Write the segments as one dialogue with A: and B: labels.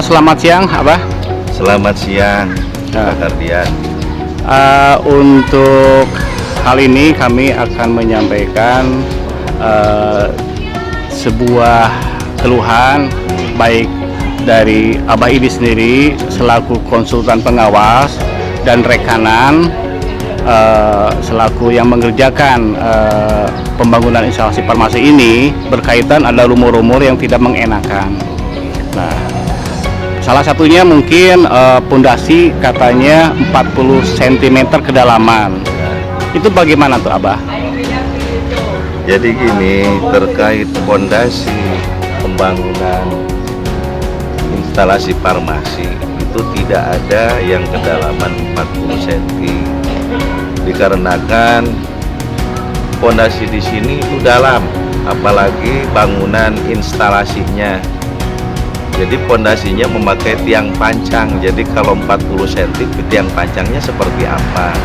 A: Selamat siang, Abah.
B: Selamat siang, Pak Kardian.
A: Untuk hal ini kami akan menyampaikan sebuah keluhan baik dari Abah ini sendiri selaku konsultan pengawas dan rekanan selaku yang mengerjakan pembangunan instalasi farmasi ini berkaitan ada rumor-rumor yang tidak mengenakan. Nah, salah satunya mungkin pondasi katanya 40 cm kedalaman. Itu bagaimana tuh, Abah?
B: Jadi gini, terkait pondasi pembangunan instalasi farmasi itu tidak ada yang kedalaman 40 cm. Dikarenakan pondasi di sini itu dalam, apalagi bangunan instalasinya. Jadi pondasinya memakai tiang pancang. Jadi kalau 40 cm tiang pancangnya seperti apa?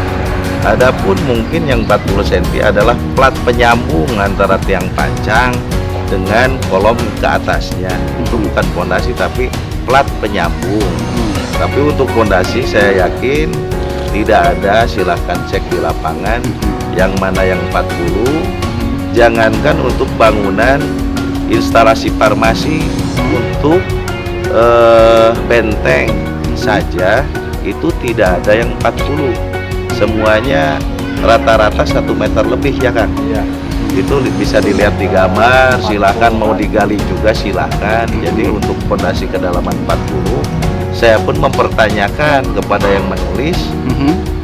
B: Adapun mungkin yang 40 cm adalah plat penyambung antara tiang pancang dengan kolom ke atasnya. Itu bukan pondasi tapi plat penyambung. Tapi untuk pondasi saya yakin tidak ada, silahkan cek di lapangan yang mana yang 40. Jangankan untuk bangunan instalasi farmasi, untuk benteng saja itu tidak ada yang 40. Semuanya rata-rata 1 meter lebih ya kan?
A: Iya.
B: Itu bisa dilihat di gambar, silahkan mau digali juga silahkan. Jadi untuk pondasi kedalaman 40, saya pun mempertanyakan kepada yang menulis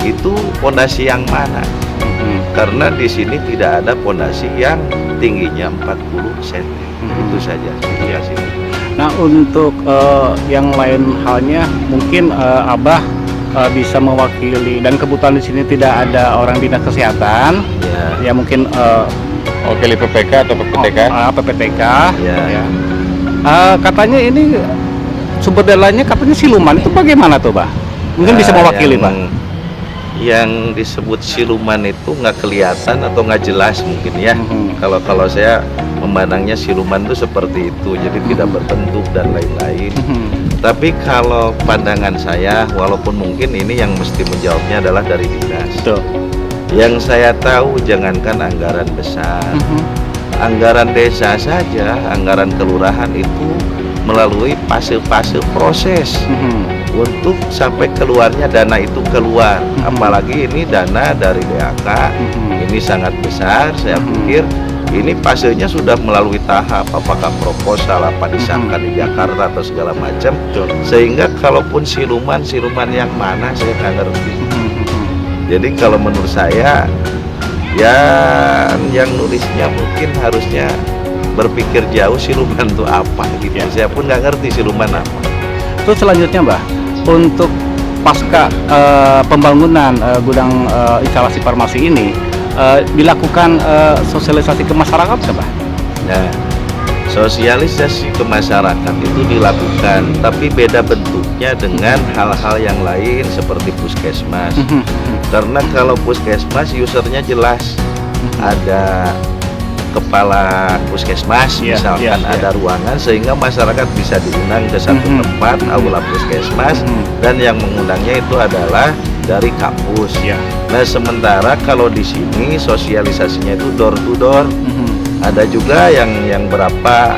B: itu pondasi yang mana, karena di sini tidak ada pondasi yang tingginya 40 cm. Itu saja situasi.
A: Nah, untuk yang lain halnya mungkin Abah bisa mewakili, dan kebetulan di sini tidak ada orang dinas kesehatan. Ya mungkin
C: Wakili PPK atau PPTK?
A: PPTK.
B: Ya.
A: Katanya ini sumber dananya katanya siluman, itu bagaimana tuh, Bah? Mungkin bisa mewakili, Pak.
B: Yang disebut siluman itu nggak kelihatan atau nggak jelas mungkin ya. Kalau saya memandangnya siluman itu seperti itu, jadi tidak berbentuk dan lain-lain. Tapi kalau pandangan saya, walaupun mungkin ini yang mesti menjawabnya adalah dari dinas.
A: Betul.
B: Yang saya tahu, jangankan anggaran besar, anggaran desa saja, anggaran kelurahan itu melalui fase-fase proses untuk sampai keluarnya dana itu keluar. Apalagi ini dana dari DAK, ini sangat besar. Saya pikir ini fasenya sudah melalui tahap, apakah proposal, apa disahkan di Jakarta atau segala macam. Sehingga kalaupun siluman yang mana saya nggak ngerti. Jadi kalau menurut saya ya yang nulisnya mungkin harusnya berpikir jauh, siluman itu apa gitu. Saya pun nggak ngerti siluman apa.
A: Terus selanjutnya, Mbah, untuk pasca pembangunan gudang instalasi farmasi ini dilakukan sosialisasi ke masyarakat, Mbah?
B: Nah, sosialisasi ke masyarakat itu dilakukan, tapi beda bentuknya dengan hal-hal yang lain seperti puskesmas. Karena kalau puskesmas usernya jelas, ada kepala puskesmas, misalkan ada ruangan, sehingga masyarakat bisa diundang ke satu tempat, aula puskesmas, dan yang mengundangnya itu adalah dari kampus. Nah, sementara kalau di sini sosialisasinya itu door to door. Ada juga yang berapa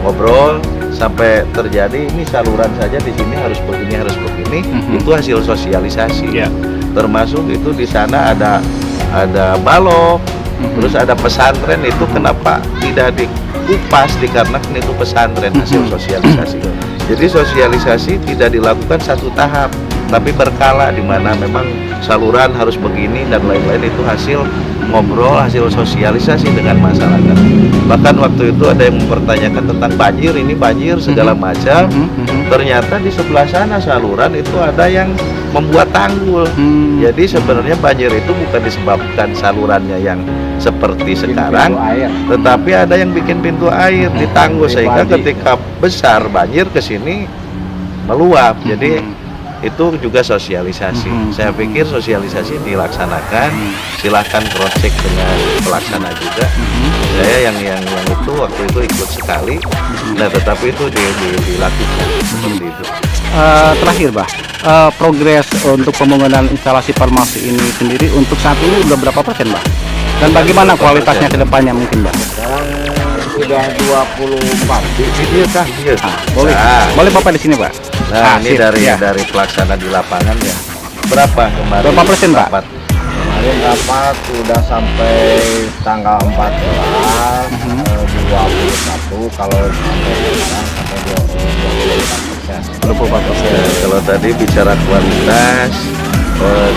B: ngobrol sampai terjadi ini saluran saja di sini harus begini, itu hasil sosialisasi. Termasuk itu di sana ada balok. Terus ada pesantren, itu kenapa tidak dikupas dikarenakan itu pesantren, hasil sosialisasi. Jadi sosialisasi tidak dilakukan satu tahap, tapi berkala, di mana memang saluran harus begini dan lain-lain, itu hasil ngobrol, hasil sosialisasi dengan masyarakat. Bahkan waktu itu ada yang mempertanyakan tentang banjir, ini banjir segala macam. Ternyata di sebelah sana saluran itu ada yang membuat tanggul. Jadi sebenarnya banjir itu bukan disebabkan salurannya yang seperti sekarang, tetapi ada yang bikin pintu air di tanggul, sehingga ketika besar banjir ke sini meluap. Jadi itu juga sosialisasi. Saya pikir sosialisasi dilaksanakan, silahkan cross check dengan pelaksana juga. Saya yang itu waktu itu ikut sekali, nah tetapi itu dilakukan seperti itu.
A: Terakhir, Bah, progres untuk pembangunan instalasi farmasi ini sendiri untuk saat ini udah berapa persen, Bah? Dan bagaimana kualitasnya ke depannya mungkin, Bah?
D: Sekarang sudah 24
B: Iya kah? Iya.
A: Boleh,
B: Nah,
A: boleh Bapak di sini, Pak.
B: nah ini dari
A: ya.
B: dari pelaksana di lapangan ya. Berapa kemarin?
A: Berapa persen, Pak?
B: Rapat?
D: kemarin rapat sudah sampai tanggal 14 21 kalau sampai sekarang sampai 24%.
A: 24%.
B: Ya, kalau tadi bicara kualitas,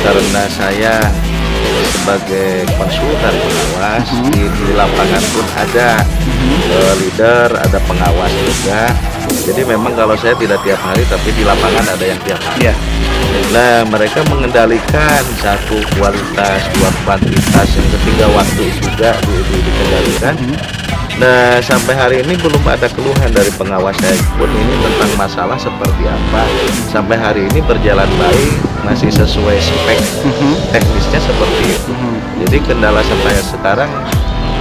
B: karena saya sebagai konsultan pengawas di lapangan pun ada leader, ada pengawas juga. Jadi memang kalau saya tidak tiap hari, tapi di lapangan ada yang tiap hari.
A: Iya.
B: Nah, mereka mengendalikan satu kualitas, dua kuantitas, yang ketiga waktu juga dikendalikan. Nah, sampai hari ini belum ada keluhan dari pengawas saya pun ini tentang masalah seperti apa. Sampai hari ini berjalan baik, masih sesuai spek teknisnya seperti itu. Jadi kendala sampai sekarang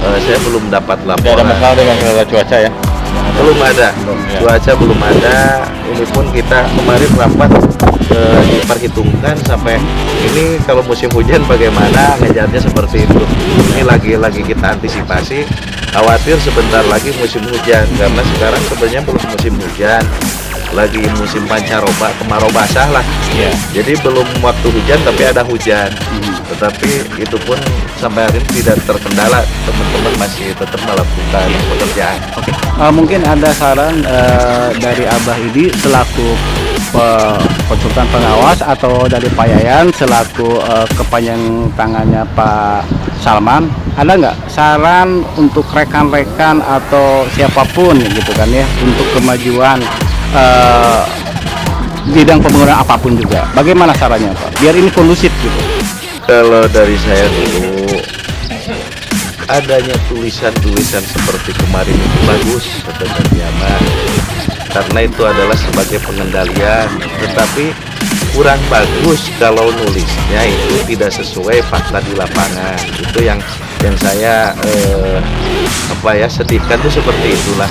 B: saya belum dapat
C: Tidak ada
B: laporan.
C: masalah dengan kendala cuaca ya.
B: Belum ada, cuaca belum ada. Ini pun kita kemarin rapat diperhitungkan sampai ini kalau musim hujan bagaimana ngejarnya seperti itu. Ini lagi kita antisipasi. Khawatir sebentar lagi musim hujan karena sekarang sebenarnya belum musim hujan, lagi musim pancaroba, kemarau basah lah.
A: Iya.
B: Jadi belum waktu hujan tapi ada hujan. Tetapi itu pun sampai hari ini tidak terkendala, teman-teman masih tetap melakukan pekerjaan.
A: Oke. Mungkin ada saran dari Abah Idi selaku konsultan pengawas atau dari Pak Yayan selaku kepanjang tangannya Pak Salman, ada nggak saran untuk rekan-rekan atau siapapun gitu kan ya untuk kemajuan bidang pembangunan apapun juga? Bagaimana caranya, Pak? Biar ini kondusif gitu.
B: Kalau dari saya dulu, adanya tulisan-tulisan seperti kemarin itu bagus sebenarnya, Mas. Karena itu adalah sebagai pengendalian, tetapi kurang bagus kalau nulisnya itu tidak sesuai fakta di lapangan. Itu yang saya sedihkan tuh seperti itulah.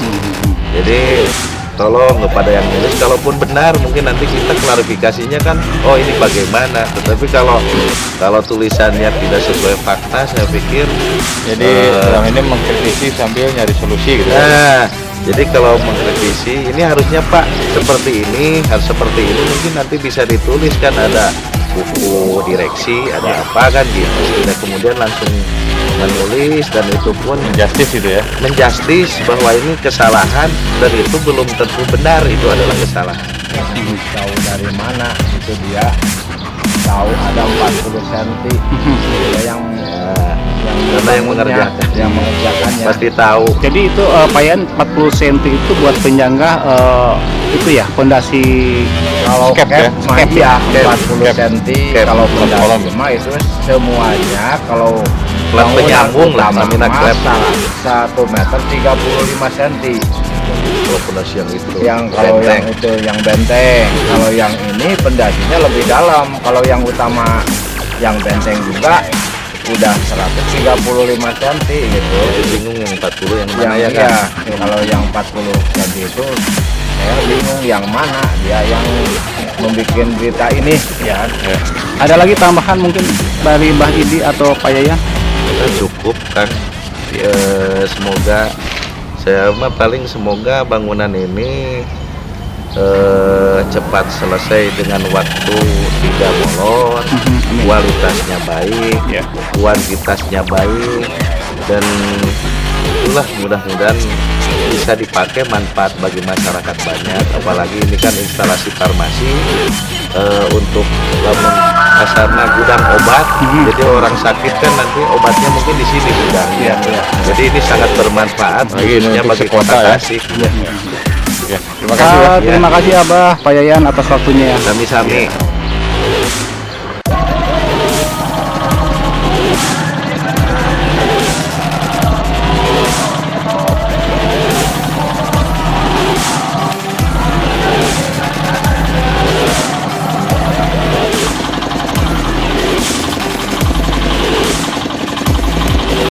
B: Jadi tolong kepada yang nulis, kalaupun benar mungkin nanti kita klarifikasinya kan, oh ini bagaimana. Tetapi kalau tulisannya tidak sesuai fakta, saya pikir
C: Jadi dalam ini mengkritisi sambil nyari solusi gitu.
B: nah, jadi kalau mengkritisi ini harusnya Pak seperti ini, harus seperti ini, mungkin nanti bisa ditulis kan, ada buku direksi, ada apa kan gitu. Tidak kemudian langsung menulis, dan itu pun
C: Justice itu ya.
B: menjustis bahwa ini kesalahan dan itu belum tentu benar itu adalah kesalahan.
D: Tahu dari mana itu dia tahu ada 40 cm dia
B: Karena yang mengerjakannya pasti tahu.
A: Jadi itu Pak Yayan 40 cm itu buat penyangga itu ya pondasi
D: kalau
C: Skep ya?
D: cap ya
B: Cap.
D: 40 cm
B: Cap.
D: kalau
C: Kolom.
D: pondasi mah itu semuanya kalau
B: Klep
D: bangunan
B: penyambung lah,
D: utama
B: namanya
D: mah
B: klep.
D: 1 meter 35 cm
B: Kalau pondasi yang itu
D: yang kalau
B: benteng.
D: yang itu yang benteng, kalau yang ini pendasinya lebih dalam, kalau yang utama yang benteng juga udah 135 cm gitu.
B: Jadi bingung yang 40 yang mana ya
D: Yang
B: kan?
D: kalau yang 40 cm itu saya bingung yang mana dia yang membuat berita ini ya.
A: Ada lagi tambahan mungkin dari Mbah Idi atau Pak Yayan?
B: Kita cukup kan. Semoga saya mah paling semoga bangunan ini cepat selesai dengan waktu, tidak molor,
A: Amin.
B: kualitasnya baik,
A: Ya.
B: kuantitasnya baik, dan itulah mudah-mudahan bisa dipakai manfaat bagi masyarakat banyak. Apalagi ini kan instalasi farmasi untuk kasarna gudang obat, jadi orang sakit kan nanti obatnya mungkin di sini gudangnya.
A: Iya, iya.
B: Jadi ini sangat bermanfaat
C: Lagi
B: khususnya
C: untuk
B: bagi
C: sekota
B: kota
C: ya.
B: Tasik.
C: Oke, terima kasih ya.
A: Terima kasih Abah Pak Yayan atas waktunya ya.
B: Sami-sami.